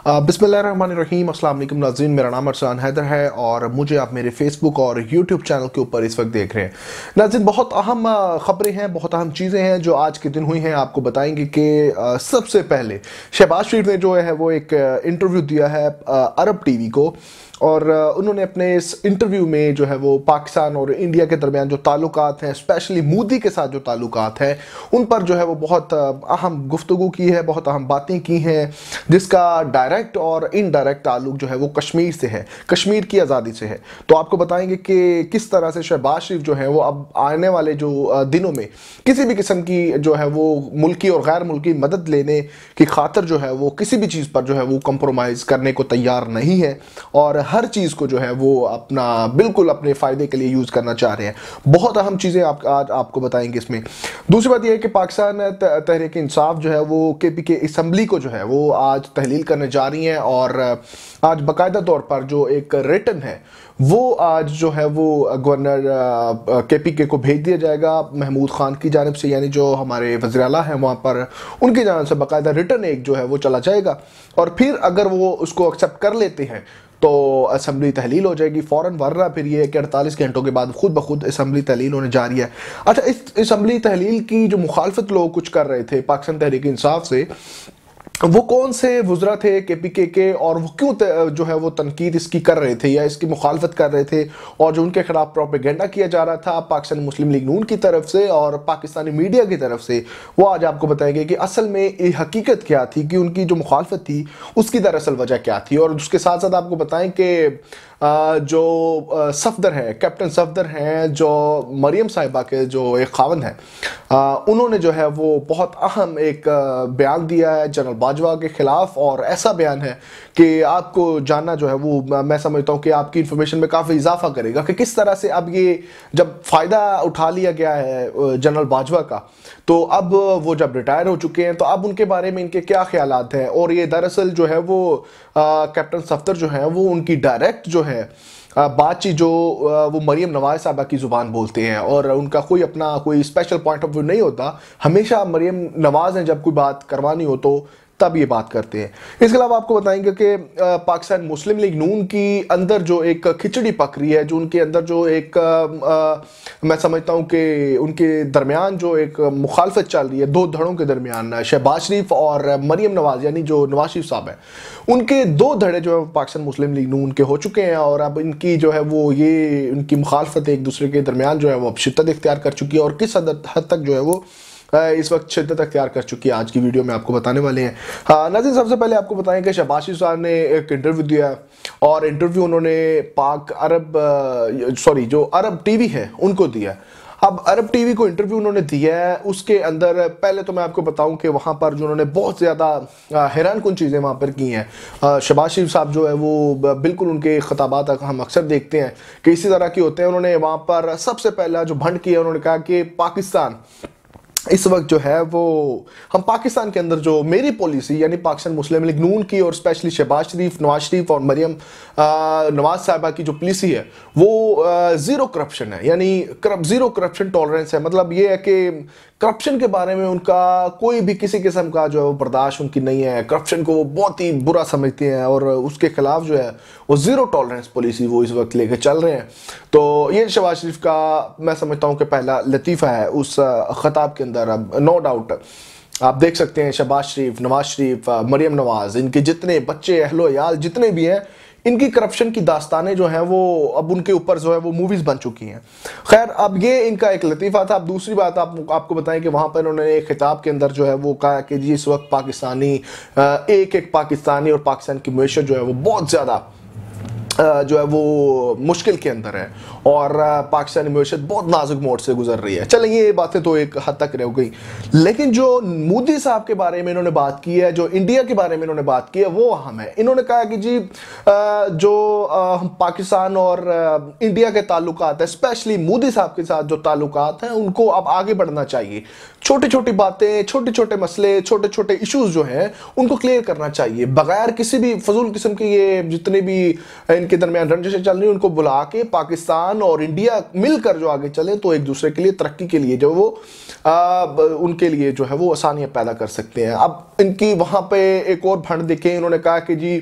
बिस्मिल्लाहिर्रहमानिर्रहीम। अस्सलाम वालेकुम नाज़रीन, मेरा नाम अरसान हैदर है और मुझे आप मेरे फेसबुक और यूट्यूब चैनल के ऊपर इस वक्त देख रहे हैं। नाज़रीन, बहुत अहम खबरें हैं, बहुत अहम चीज़ें हैं जो आज के दिन हुई हैं। आपको बताएंगे कि सबसे पहले शहबाज शरीफ ने जो है वो एक इंटरव्यू दिया है अरब टीवी को, और उन्होंने अपने इस इंटरव्यू में जो है वो पाकिस्तान और इंडिया के दरमियान जो ताल्लुकात हैं, स्पेशली मोदी के साथ जो ताल्लुकात हैं, उन पर जो है वो बहुत अहम गुफ्तगू की है, बहुत अहम बातें की हैं, जिसका डायरेक्ट और इनडायरेक्ट ताल्लुक जो है वो कश्मीर से है, कश्मीर की आज़ादी से है। तो आपको बताएंगे कि किस तरह से शहबाज शरीफ जो है वो अब आने वाले जो दिनों में किसी भी किस्म की जो है वो मुल्की और गैर मुल्की मदद लेने की खातिर जो है वो किसी भी चीज़ पर जो है वो कंप्रोमाइज़ करने को तैयार नहीं है और हर चीज़ को जो है वो अपना बिल्कुल अपने फ़ायदे के लिए यूज़ करना चाह रहे हैं। बहुत अहम चीज़ें आज आपको बताएंगे इसमें। दूसरी बात यह है कि पाकिस्तान तहरीक इंसाफ जो है वो KPK असम्बली को जो है वो आज तहलील करने जा रही हैं, और आज बाकायदा तौर पर जो एक रिटन है वो आज जो है वो गवर्नर KPK को भेज दिया जाएगा महमूद खान की जानिब से, यानी जो हमारे वज़ीर आला हैं वहाँ पर उनकी जानिब से बाकायदा रिटन एक जो है वो चला जाएगा, और फिर अगर वो उसको एक्सेप्ट कर लेते हैं तो असम्बली तहलील हो जाएगी फ़ौरन, वरना फिर ये कि 48 घंटों के बाद खुद ब खुद असम्बली तहलील होने जा रही है। अच्छा, इस असम्बली तहलील की जो मुखालफत लोग कुछ कर रहे थे पाकिस्तान तहरीक इंसाफ से, वो कौन से वुज़रा थे KPK के, और वो क्यों जो है वो तनकीद इसकी कर रहे थे या इसकी मुखालफत कर रहे थे, और जो उनके खिलाफ प्रोपेगेंडा किया जा रहा था पाकिस्तानी मुस्लिम लीग नून की तरफ से और पाकिस्तानी मीडिया की तरफ से, वो आज आपको बताएंगे कि असल में ये हकीकत क्या थी, कि उनकी जो मुखालफत थी उसकी दरअसल वजह क्या थी। और उसके साथ साथ आपको बताएं कि जो सफदर हैं, कैप्टन सफदर हैं, जो मरियम साहिबा के जो एक खावंद हैं, उन्होंने जो है वो बहुत अहम एक बयान दिया है जनरल बाजवा के ख़िलाफ़, और ऐसा बयान है कि आपको जानना जो है वो मैं समझता हूँ कि आपकी इन्फॉर्मेशन में काफ़ी इजाफा करेगा कि किस तरह से अब ये जब फ़ायदा उठा लिया गया है जनरल बाजवा का, तो अब वो जब रिटायर हो चुके हैं तो अब उनके बारे में इनके क्या ख्यालात हैं। और ये दरअसल जो है वो कैप्टन सफदर जो है वो उनकी डायरेक्ट जो है बातचीत जो वो मरियम नवाज साहबा की ज़ुबान बोलते हैं, और उनका कोई अपना कोई स्पेशल पॉइंट ऑफ व्यू नहीं होता। हमेशा मरियम नवाज ने जब कोई बात करवानी हो तो तब ये बात करते हैं। इसके अलावा आपको बताएंगे कि पाकिस्तान मुस्लिम लीग नून की अंदर जो एक खिचड़ी पक रही है, जो उनके अंदर जो एक मैं समझता हूँ कि उनके दरमियान जो एक मुखालफत चल रही है दो धड़ों के दरमियान, शहबाज शरीफ और मरियम नवाज यानी जो नवाज शरीफ साहब हैं, उनके दो धड़े जो है पाकिस्तान मुस्लिम लीग नून के हो चुके हैं, और अब इनकी जो है वो ये उनकी मुखालफत एक दूसरे के दरमियान जो है वो अब शिद्दत इख्तियार कर चुकी है, और किस हद तक जो है वो इस वक्त शिद्दत अख्तियार कर चुकी है आज की वीडियो में आपको बताने वाले हैं। हाँ नाज़रीन, सबसे पहले आपको बताएं कि शहबाज शरीफ साहब ने एक इंटरव्यू दिया, और इंटरव्यू उन्होंने जो अरब टीवी है उनको दिया। अब अरब टीवी को इंटरव्यू उन्होंने दिया है, उसके अंदर पहले तो मैं आपको बताऊं कि वहाँ पर जो उन्होंने बहुत ज़्यादा हैरान कुन चीज़ें वहाँ पर की हैं। शहबाज शरीफ साहब जो है वो बिल्कुल उनके खिताबात हम अक्सर देखते हैं कि इसी तरह के होते हैं। उन्होंने वहाँ पर सबसे पहला जो भंड किया, उन्होंने कहा कि पाकिस्तान इस वक्त जो है वो हम पाकिस्तान के अंदर जो मेरी पॉलिसी यानी पाकिस्तान मुस्लिम लीग नून की और स्पेशली शहबाज शरीफ, नवाज शरीफ और मरियम नवाज साहिबा की जो पॉलिसी है वो ज़ीरो करप्शन है, यानी ज़ीरो करप्शन टॉलरेंस है। मतलब ये है कि करप्शन के बारे में उनका कोई भी किसी किस्म का जो है वो बर्दाश्त उनकी नहीं है। करप्शन को वो बहुत ही बुरा समझते हैं, और उसके खिलाफ जो है वो ज़ीरो टॉलरेंस पॉलिसी वो इस वक्त लेकर चल रहे हैं। तो ये शहबाज शरीफ का मैं समझता हूँ कि पहला लतीफ़ा है उस खिताब के अंदर। अब नो डाउट आप देख सकते हैं शहबाज शरीफ, नवाज शरीफ, मरियम नवाज, इनके जितने बच्चे अहलो याल जितने भी हैं, इनकी करप्शन की दास्तानें जो हैं वो अब उनके ऊपर जो है वो मूवीज़ बन चुकी हैं। खैर, अब ये इनका एक लतीफ़ा था। अब दूसरी बात आपको बताएं कि वहाँ पर उन्होंने एक खिताब के अंदर जो है वो कहा कि जी इस वक्त पाकिस्तानी एक पाकिस्तानी और पाकिस्तान की मैशत जो है वो बहुत ज़्यादा जो है वो मुश्किल के अंदर है, और पाकिस्तानी मैशत बहुत नाजुक मोड़ से गुजर रही है। चलें, ये बातें तो एक हद तक रह गई, लेकिन जो मोदी साहब के बारे में इन्होंने बात की है, जो इंडिया के बारे में इन्होंने बात की है, वो अहम है। इन्होंने कहा कि जी जो पाकिस्तान और इंडिया के ताल्लुकात है, स्पेशली मोदी साहब के साथ जो ताल्लुकात हैं, उनको अब आगे बढ़ना चाहिए। छोटी छोटी बातें, छोटे छोटे मसले, छोटे छोटे इश्यूज जो हैं उनको क्लियर करना चाहिए, बगैर किसी भी फजूल किस्म के ये जितने भी इनके दरमियान रंजिशें चल रही हैं, उनको बुला के पाकिस्तान और इंडिया मिलकर जो आगे चले तो एक दूसरे के लिए तरक्की के लिए जो वो उनके लिए जो है वो आसानियां पैदा कर सकते हैं। अब इनकी वहां पे एक और भंड देखें, इन्होंने कहा कि जी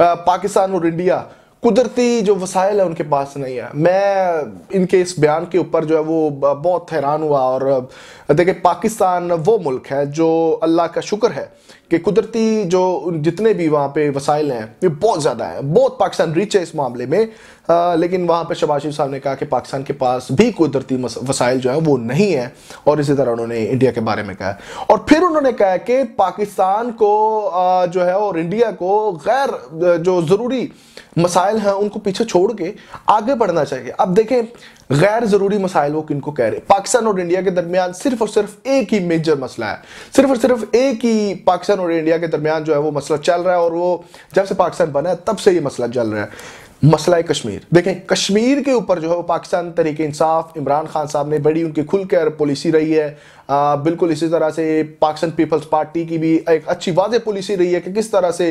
पाकिस्तान और इंडिया कुदरती जो वसाइल है उनके पास नहीं है। मैं इनके इस बयान के ऊपर जो है वो बहुत हैरान हुआ। और देखिए, पाकिस्तान वो मुल्क है जो अल्लाह का शुक्र है कि कुदरती जो जितने भी वहाँ पे वसाइल हैं ये बहुत ज़्यादा है, बहुत पाकिस्तान रिच है इस मामले में। लेकिन वहाँ पे शहबाज शरीफ साहब ने कहा कि पाकिस्तान के पास भी कुदरती वसाइल जो है वो नहीं है, और इसी तरह उन्होंने इंडिया के बारे में कहा। और फिर उन्होंने कहा कि पाकिस्तान को जो है और इंडिया को गैर जो ज़रूरी मसाइल हैं उनको पीछे छोड़ के आगे बढ़ना चाहिए। अब देखें, गैर जरूरी मसाइल वो किनको कह रहे हैं? पाकिस्तान और इंडिया के दरमियान सिर्फ और सिर्फ एक ही मेजर मसला है, सिर्फ और सिर्फ एक ही पाकिस्तान और इंडिया के दरमियान जो है वो मसला चल रहा है, और वो जब से पाकिस्तान बना है तब से ये मसला चल रहा है। मसला है कश्मीर। देखें, कश्मीर के ऊपर जो है वो पाकिस्तान तरीके इंसाफ, इमरान खान साहब ने बड़ी उनकी खुलकर पॉलिसी रही है। बिल्कुल इसी तरह से पाकिस्तान पीपल्स पार्टी की भी एक अच्छी वाज़ेह पॉलिसी रही है कि किस तरह से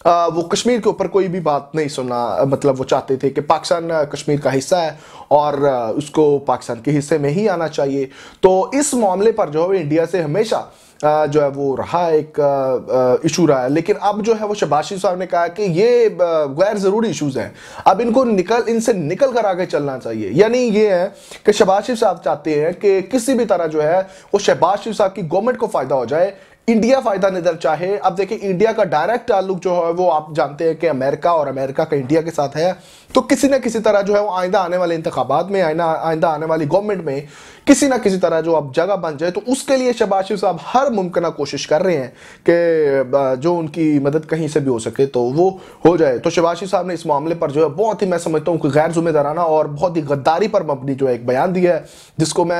वो कश्मीर के ऊपर कोई भी बात नहीं सुनना, मतलब वो चाहते थे कि पाकिस्तान कश्मीर का हिस्सा है और उसको पाकिस्तान के हिस्से में ही आना चाहिए। तो इस मामले पर जो है इंडिया से हमेशा जो है वो रहा एक इशू रहा है। लेकिन अब जो है वो शहबाज शरीफ साहब ने कहा कि ये गैर ज़रूरी इशूज़ हैं, अब इनको इनसे निकल कर आगे चलना चाहिए। यानी ये है कि शहबाज शरीफ साहब चाहते हैं कि किसी भी तरह जो है वो शहबाज शरीफ साहब की गवर्नमेंट को फ़ायदा हो जाए, इंडिया फ़ायदा नहीं चाहे। अब देखिए, इंडिया का डायरेक्ट ताल्लुक जो है वो आप जानते हैं कि अमेरिका और अमेरिका का इंडिया के साथ है। तो किसी ना किसी तरह जो है वो आइंदा आने वाले इंतखाबात में, आइंदा आने वाली गवर्नमेंट में किसी ना किसी तरह जो अब जगह बन जाए, तो उसके लिए शहबाज शरीफ साहब हर मुमकिन कोशिश कर रहे हैं कि जो उनकी मदद कहीं से भी हो सके तो वो हो जाए। तो शहबाज शरीफ साहब ने इस मामले पर जो है बहुत ही, मैं समझता हूँ कि गैर जिम्मेदाराना और बहुत ही गद्दारी पर मबनी जो है एक बयान दिया है,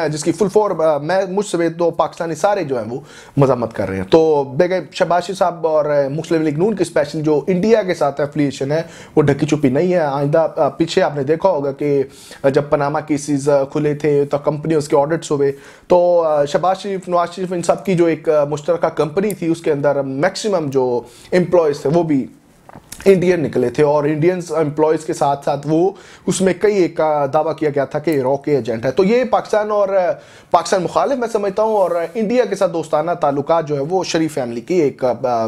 जिसकी फुल फॉर्म मैं मुझ समेत तो पाकिस्तानी सारे जो हैं वो मजम्मत कर रहे हैं। तो देखें, शहबाज शरीफ साहब और मुस्लिम लीग नून की स्पेशल जो इंडिया के साथ एफिलिएशन है वो ढकी छुपी नहीं है। आइंदा पीछे आपने देखा होगा कि जब पनामा केसेस खुले थे तो कंपनियों के ऑडिट्स हुए, तो शहबाज शरीफ, नवाज शरीफ, इन सब की जो एक मुश्तरका कंपनी थी उसके अंदर मैक्सिमम जो एम्प्लॉयज़ थे वो भी इंडियन निकले थे, और इंडियन एम्प्लॉयज़ के साथ साथ वो उसमें कई एक दावा किया गया था कि रॉ के एजेंट है। तो ये पाकिस्तान और पाकिस्तान मुखालिफ मैं समझता हूँ, और इंडिया के साथ दोस्ताना ताल्लुकात जो है वो शरीफ फैमिली की एक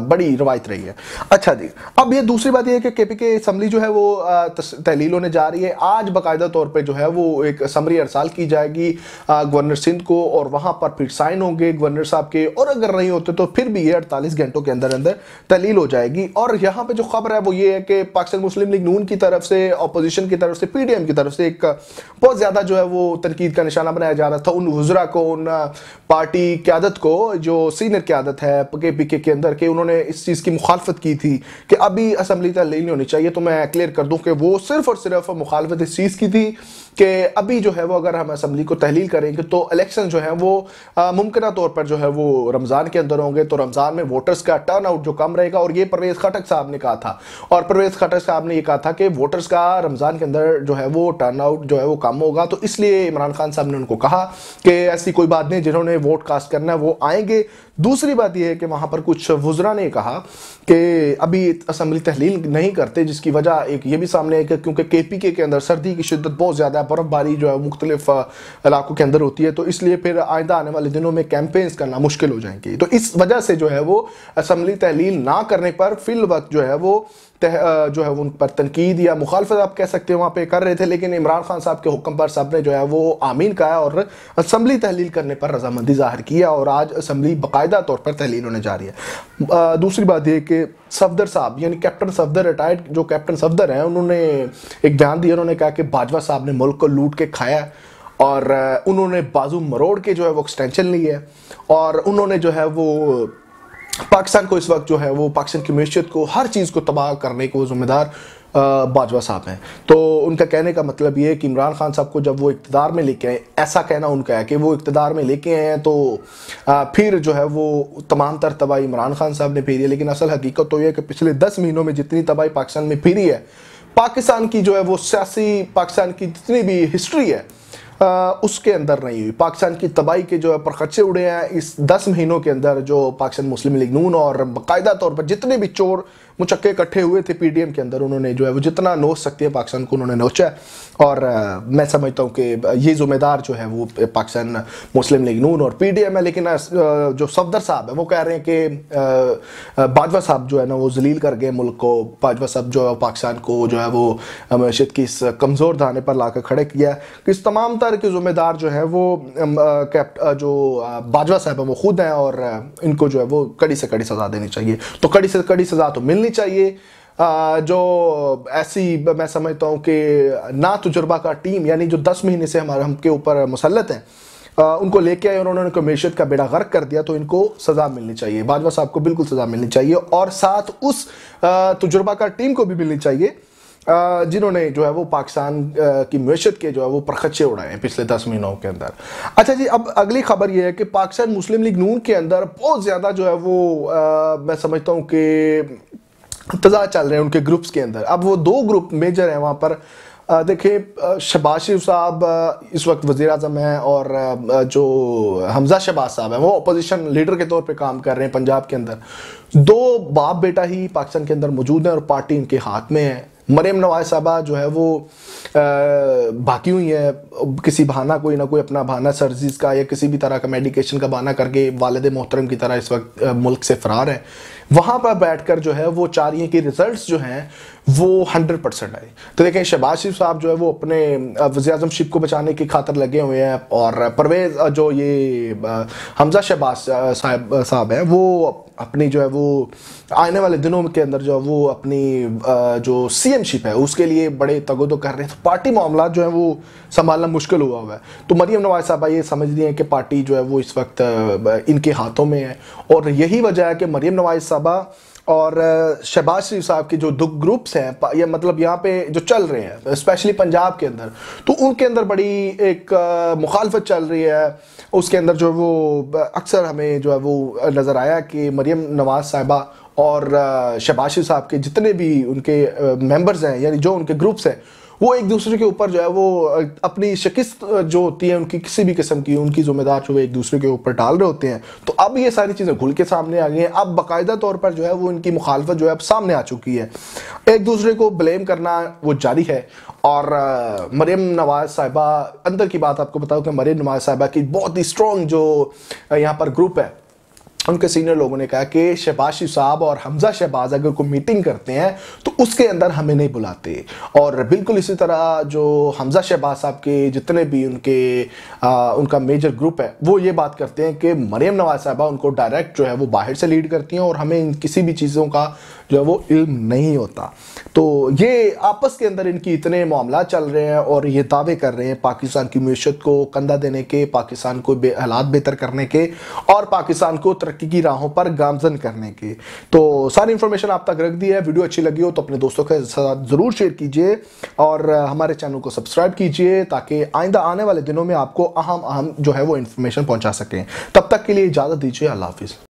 बड़ी रवायत रही है। अच्छा जी, अब ये दूसरी बात यह है कि केपीके असम्बली जो है वो तहलील होने जा रही है। आज बाकायदा तौर पर जो है वो एक समरी अरसाल की जाएगी गवर्नर सिंध को, और वहाँ पर फिर साइन होंगे गवर्नर साहब के, और अगर नहीं होते तो फिर भी ये 48 घंटों के अंदर अंदर तहलील हो जाएगी। और यहाँ पर जो खबर है वो ये है कि पाकिस्तान मुस्लिम लीग नून की तरफ से, अपोजिशन की तरफ से, पीडीएम की तरफ से एक बहुत ज़्यादा जो है वो तनकीद का निशाना बनाया जा रहा था उन वज़रा को, उन पार्टी क़यादत को जो सीनियर क़यादत है केपीके के अंदर, के उन्होंने इस चीज़ की मुखालफत की थी कि अभी असम्बली तहलील नहीं होनी चाहिए। तो मैं क्लियर कर दूं कि वो सिर्फ और सिर्फ मुखालफत इस चीज़ की थी कि अभी जो है वो अगर हम असम्बली को तहलील करेंगे तो इलेक्शन जो है वो मुमकिन तौर पर जो है वो रमज़ान के अंदर होंगे, तो रमज़ान में वोटर्स का टर्न आउट जो कम रहेगा। और ये परवेज़ खटक साहब ने कहा था, और परवेज़ खटक साहब ने ये कहा था कि वोटर्स का रमज़ान के अंदर जो है वो टर्न आउट जो है वो कम होगा। तो इसलिए इमरान खान साहब ने उनको कहा कि ऐसी कोई बात नहीं, जिन्होंने वोट कास्ट करना है वो आएंगे। दूसरी बात यह है कि वहाँ पर कुछ वज़रा ने कहा कि अभी असम्बली तहलील नहीं करते, जिसकी वजह एक ये भी सामने है कि क्योंकि केपीके के अंदर सर्दी की शिद्दत बहुत ज़्यादा है, बर्फ़बारी जो है मुख्तलिफ इलाकों के अंदर होती है, तो इसलिए फिर आइंदा आने वाले दिनों में कैंपेन्स करना मुश्किल हो जाएंगी। तो इस वजह से जो है वो असम्बली तहलील ना करने पर फिल वक्त जो है वो जो है उन पर तनकीद या मुखालफत आप कह सकते हो वहाँ पे कर रहे थे। लेकिन इमरान खान साहब के हुक्म पर सब ने जो है वो आमीन कहा और असम्बली तहलील करने पर रजामंदी जाहिर किया, और आज असम्बली बाकायदा तौर पर तहलील होने जा रही है। दूसरी बात यह कि सफदर साहब यानी कैप्टन सफदर, रिटायर्ड जो कैप्टन सफदर हैं, उन्होंने एक बयान दिया। उन्होंने कहा कि बाजवा साहब ने मुल्क को लूट के खाया, और उन्होंने बाजू मरोड़ के जो है वो एक्सटेंशन ली है, और उन्होंने जो है वो पाकिस्तान को इस वक्त जो है वो पाकिस्तान की मैशियत को, हर चीज़ को तबाह करने को जिम्मेदार बाजवा साहब हैं। तो उनका कहने का मतलब ये है कि इमरान खान साहब को जब वो इक़्तिदार में लेके आए, ऐसा कहना उनका है कि वो इक़्तिदार में लेके आए हैं तो फिर जो है वो तमाम तर तबाही इमरान खान साहब ने फेरी है। लेकिन असल हकीकत तो ये है कि पिछले 10 महीनों में जितनी तबाही पाकिस्तान में फेरी है, पाकिस्तान की जो है वो सियासी, पाकिस्तान की जितनी भी हिस्ट्री है उसके अंदर नहीं हुई। पाकिस्तान की तबाही के जो है परखच्चे उड़े हैं इस 10 महीनों के अंदर, जो पाकिस्तान मुस्लिम लीग नून और बाकायदा तौर पर जितने भी चोर मुचक्के इकट्ठे हुए थे पीडीएम के अंदर, उन्होंने जो है वो जितना नोच सकती है पाकिस्तान को उन्होंने नोचा है। और मैं समझता हूँ कि ये जिम्मेदार जो है वो पाकिस्तान मुस्लिम लीग नून और पीडीएम है। लेकिन जो सफदर साहब है वो कह रहे हैं कि बाजवा साहब जो है ना वो जलील कर गए मुल्क को, बाजवा साहब जो है पाकिस्तान को जो है वो मैशत की इस कमज़ोर दाने पर लाकर खड़े किया। इस तमाम तरह के जिम्मेदार जो है वो जो बाजवा साहब है वो खुद हैं, और इनको जो है वो कड़ी से कड़ी सज़ा देनी चाहिए। तो कड़ी से कड़ी सज़ा तो मिलनी चाहिए। जो ऐसी मैं समझता हूँ कि ना तजुर्बा का टीम, यानी जो 10 महीने से हमके ऊपर मुसल्लत हैं, उनको लेके आए और उन्होंने मैशत का बेड़ा गर्क कर दिया, तो इनको सज़ा मिलनी चाहिए। बाजवा साहब को बिल्कुल सज़ा मिलनी चाहिए, और साथ उस तजुर्बा का टीम को भी मिलनी चाहिए जिन्होंने जो है वो पाकिस्तान की मैशत के जो है वो परखच्चे उड़ाए हैं पिछले 10 महीनों के अंदर। अच्छा जी, अब अगली खबर ये है कि पाकिस्तान मुस्लिम लीग नून के अंदर बहुत ज़्यादा जो है वो मैं समझता हूँ कि तज़ाद चल रहे हैं उनके ग्रुप्स के अंदर। अब वो 2 ग्रुप मेजर हैं वहाँ पर। देखिए, शहबाज शरीफ साहब इस वक्त वज़ीर आज़म हैं, और जो हमजा शहबाज साहब हैं वो अपोजिशन लीडर के तौर पे काम कर रहे हैं पंजाब के अंदर। 2 बाप बेटा ही पाकिस्तान के अंदर मौजूद हैं और पार्टी इनके हाथ में है। मरियम नवाज साहबा जो है वो भागी हुई है, किसी बहाना कोई ना कोई अपना बहाना सर्जिस का या किसी भी तरह का मेडिकेशन का बहाना करके वालिद मोहतरम की तरह इस वक्त मुल्क से फरार है। वहाँ पर बैठकर जो है वो चाह रही है कि रिजल्ट्स जो हैं वो 100% आए। तो देखें, शहबाज शरीफ साहब जो है वो अपने वज़ीर आज़म शिप को बचाने की खातर लगे हुए हैं, और परवेज़ जो ये हमजा शहबाज साहब हैं वो अपनी जो है वो आने वाले दिनों के अंदर जो है वो अपनी जो सीएम शिप है उसके लिए बड़े तगोदो कर रहे हैं। तो पार्टी मामला जो है वो संभालना मुश्किल हुआ है। तो मरियम नवाज साहबा ये समझ रही हैं कि पार्टी जो है वो इस वक्त इनके हाथों में है, और यही वजह है कि मरियम नवाज साहबा और शहबाज शरीफ साहब के जो 2 ग्रुप्स हैं, या मतलब यहाँ पे जो चल रहे हैं स्पेशली पंजाब के अंदर, तो उनके अंदर बड़ी एक मुखालफत चल रही है। उसके अंदर जो वो अक्सर हमें जो है वो नज़र आया कि मरियम नवाज साहिबा और शहबाज शरीफ साहब के जितने भी उनके मेंबर्स हैं, यानी जो उनके ग्रुप्स हैं, वो एक दूसरे के ऊपर जो है वो अपनी शिकस्त जो होती है उनकी किसी भी किस्म की, उनकी जिम्मेदार जो है एक दूसरे के ऊपर डाल रहे होते हैं। तो अब ये सारी चीज़ें खुल के सामने आ गई हैं। अब बाकायदा तौर पर जो है वो इनकी मुखालफत जो है अब सामने आ चुकी है, एक दूसरे को ब्लेम करना वो जारी है। और मरियम नवाज साहिबा, अंदर की बात आपको बताऊँ कि मरियम नवाज साहिबा की बहुत ही स्ट्रॉन्ग जो यहाँ पर ग्रुप है, उनके सीनियर लोगों ने कहा कि शहबाज शरीफ साहब और हमजा शहबाज अगर कोई मीटिंग करते हैं तो उसके अंदर हमें नहीं बुलाते। और बिल्कुल इसी तरह जो हमजा शहबाज साहब के जितने भी उनका मेजर ग्रुप है वो ये बात करते हैं कि मरियम नवाज साहबा उनको डायरेक्ट जो है वो बाहर से लीड करती हैं और हमें किसी भी चीज़ों का जो है वो इल्म नहीं होता। तो ये आपस के अंदर इनकी इतने मामला चल रहे हैं और ये दावे कर रहे हैं पाकिस्तान की मैशत को कंधा देने के, पाकिस्तान को हालात बेहतर करने के और पाकिस्तान को तरक्की की राहों पर गामजन करने के। तो सारी इंफॉर्मेशन आप तक रख दी है। वीडियो अच्छी लगी हो तो अपने दोस्तों के साथ ज़रूर शेयर कीजिए और हमारे चैनल को सब्सक्राइब कीजिए ताकि आइंदा आने वाले दिनों में आपको अहम जो है वो इन्फॉर्मेशन पहुंचा सकें। तब तक के लिए इजाज़त दीजिए। अल्लाह हाफिज़।